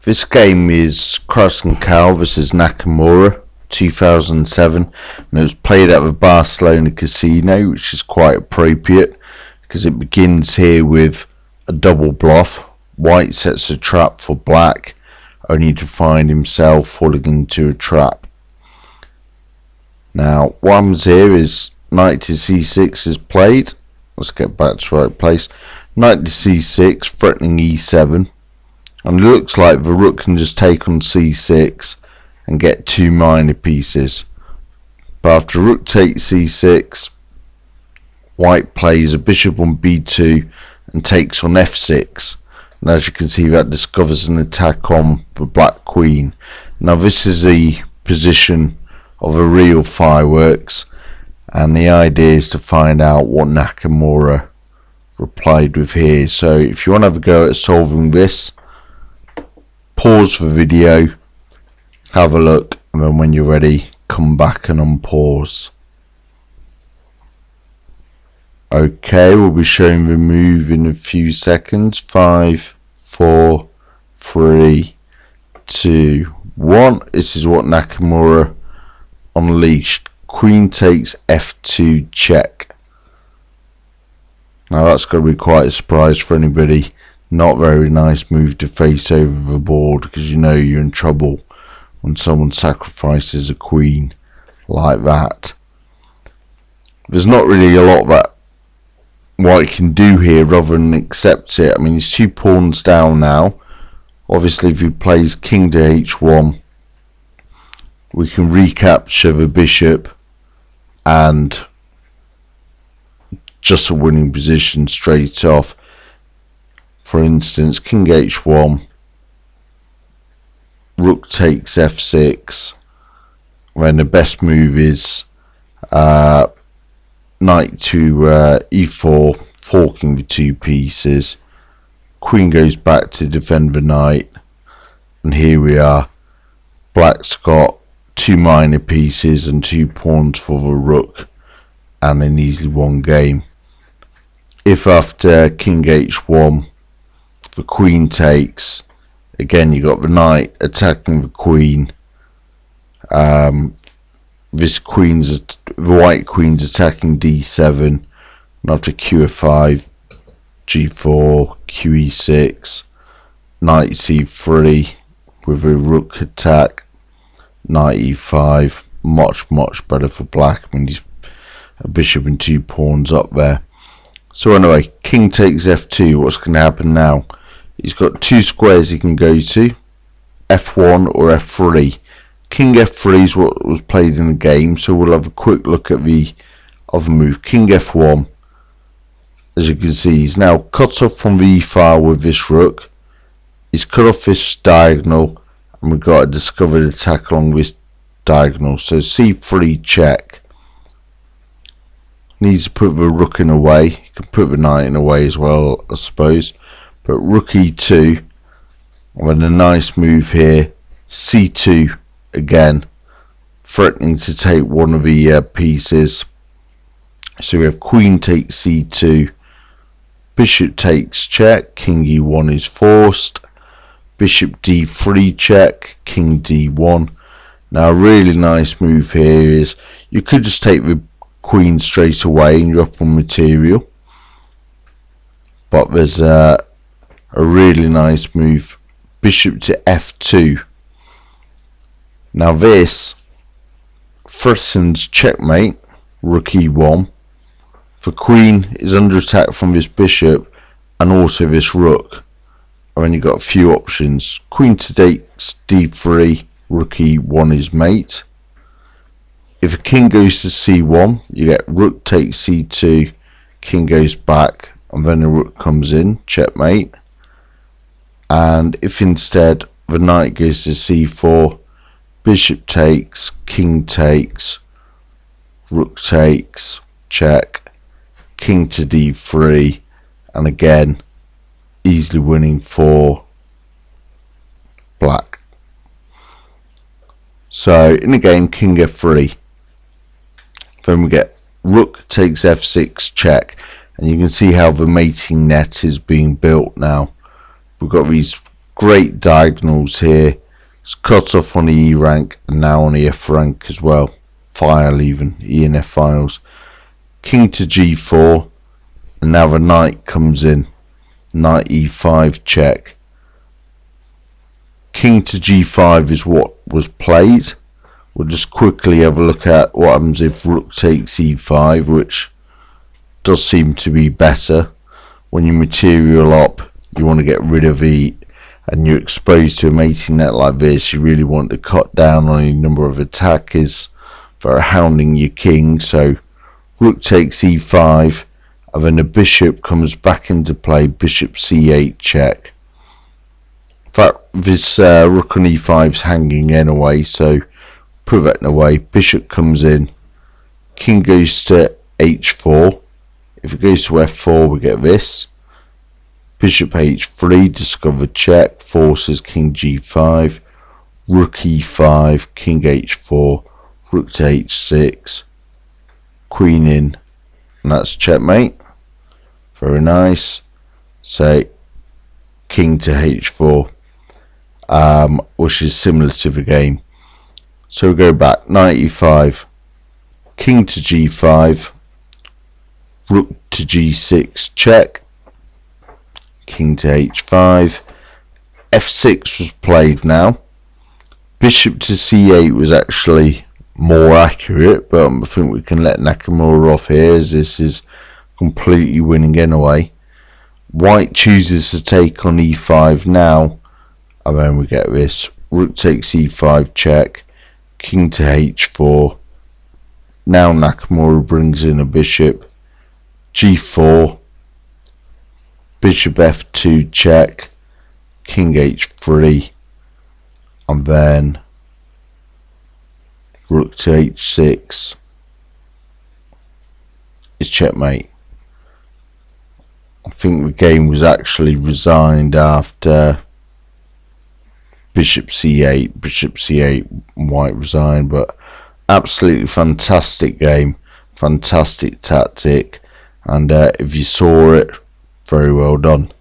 This game is Krasenkow versus Nakamura 2007, and it was played at the Barcelona casino, which is quite appropriate because it begins here with a double bluff. White sets a trap for black, only to find himself falling into a trap. Now what happens here is knight to c6 is played. Let's get back to the right place. Knight to c6, threatening e7. And it looks like the rook can just take on c6 and get two minor pieces. But after rook takes c6, white plays a bishop on b2 and takes on f6. And as you can see, that discovers an attack on the black queen. Now this is the position of a real fireworks, and the idea is to find out what Nakamura replied with here. So if you want to have a go at solving this, pause the video, have a look, and then when you're ready, come back and unpause. Okay, we'll be showing the move in a few seconds. 5, 4, 3, 2, 1. This is what Nakamura unleashed. Queen takes f2 check. Now that's going to be quite a surprise for anybody. Not very nice move to face over the board, because you know you're in trouble when someone sacrifices a queen like that. There's not really a lot that white can do here other than accept it. I mean, he's 2 pawns down now. Obviously if he plays king to h1, we can recapture the bishop and just a winning position straight off. For instance, king h1, rook takes f6, when the best move is knight to e4, forking the 2 pieces. Queen goes back to defend the knight, and here we are. Black's got 2 minor pieces and 2 pawns for the rook, and an easily won game. If after king h1 the queen takes, again you got the knight attacking the queen. The white queen's attacking d7, and after qf5, g4, qe6, knight c3 with a rook attack, knight e5. Much better for black. I mean, he's a bishop and 2 pawns up there. So anyway, king takes f2. What's going to happen now? He's got 2 squares he can go to, f1 or f3. King f3 is what was played in the game, so we'll have a quick look at the other move. King f1, as you can see, he's now cut off from the e-file with this rook. He's cut off this diagonal, and we've got a discovered attack along this diagonal. So c3 check. Needs to put the rook in a way. You can put the knight in a way as well, I suppose. But rook e2, and then a nice move here, c2 again, threatening to take one of the pieces. So we have queen takes c2, bishop takes check, king e1 is forced, bishop d3 check, king d1. Now a really nice move here is you could just take the queen straight away and you're up on material, but there's a really nice move, bishop to f2. Now this threatens checkmate, rook e1. The queen is under attack from this bishop and also this rook. And then you've got a few options. Queen to takes d3, rook e1 is mate. If a king goes to c1, you get rook takes c2, king goes back, and then the rook comes in, checkmate. And if instead the knight goes to c4, bishop takes, king takes, rook takes, check, king to d3, and again easily winning for black. So in the game, king f3, then we get rook takes f6 check, and you can see how the mating net is being built now. We've got these Great diagonals here. It's cut off on the E rank and now on the F rank as well. File even, E and F files. King to G4, and now the knight comes in. Knight E5 check. King to G5 is what was played. We'll just quickly have a look at what happens if rook takes E5, which does seem to be better. When you material up, you want to get rid of E, and you're exposed to a mating net like this. You really want to cut down on the number of attackers that are hounding your king. So rook takes E5, and then the bishop comes back into play. Bishop C8 check. In fact, this rook on E5 is hanging anyway, so put that in away. Bishop comes in. King goes to H4. If it goes to F4, we get this. Bishop H3, discover check, forces King G5. Rook E5, King H4, rook to H6, Queen in, and that's checkmate. Very nice. So King to H4, which is similar to the game. So we go back, Knight E5, King to G5, rook to G6 check, King to H5, F6 was played now. Bishop to C8 was actually more accurate, but I think we can let Nakamura off here as this is completely winning anyway. White chooses to take on E5 now, and then we get this. Rook takes E5 check, King to H4. Now Nakamura brings in a bishop. G4, Bishop F2 check, King H3, and then rook to H6 is checkmate. I think the game was actually resigned after Bishop C8, Bishop C8, White resigned, but absolutely fantastic game, fantastic tactic, and if you saw it, very well done.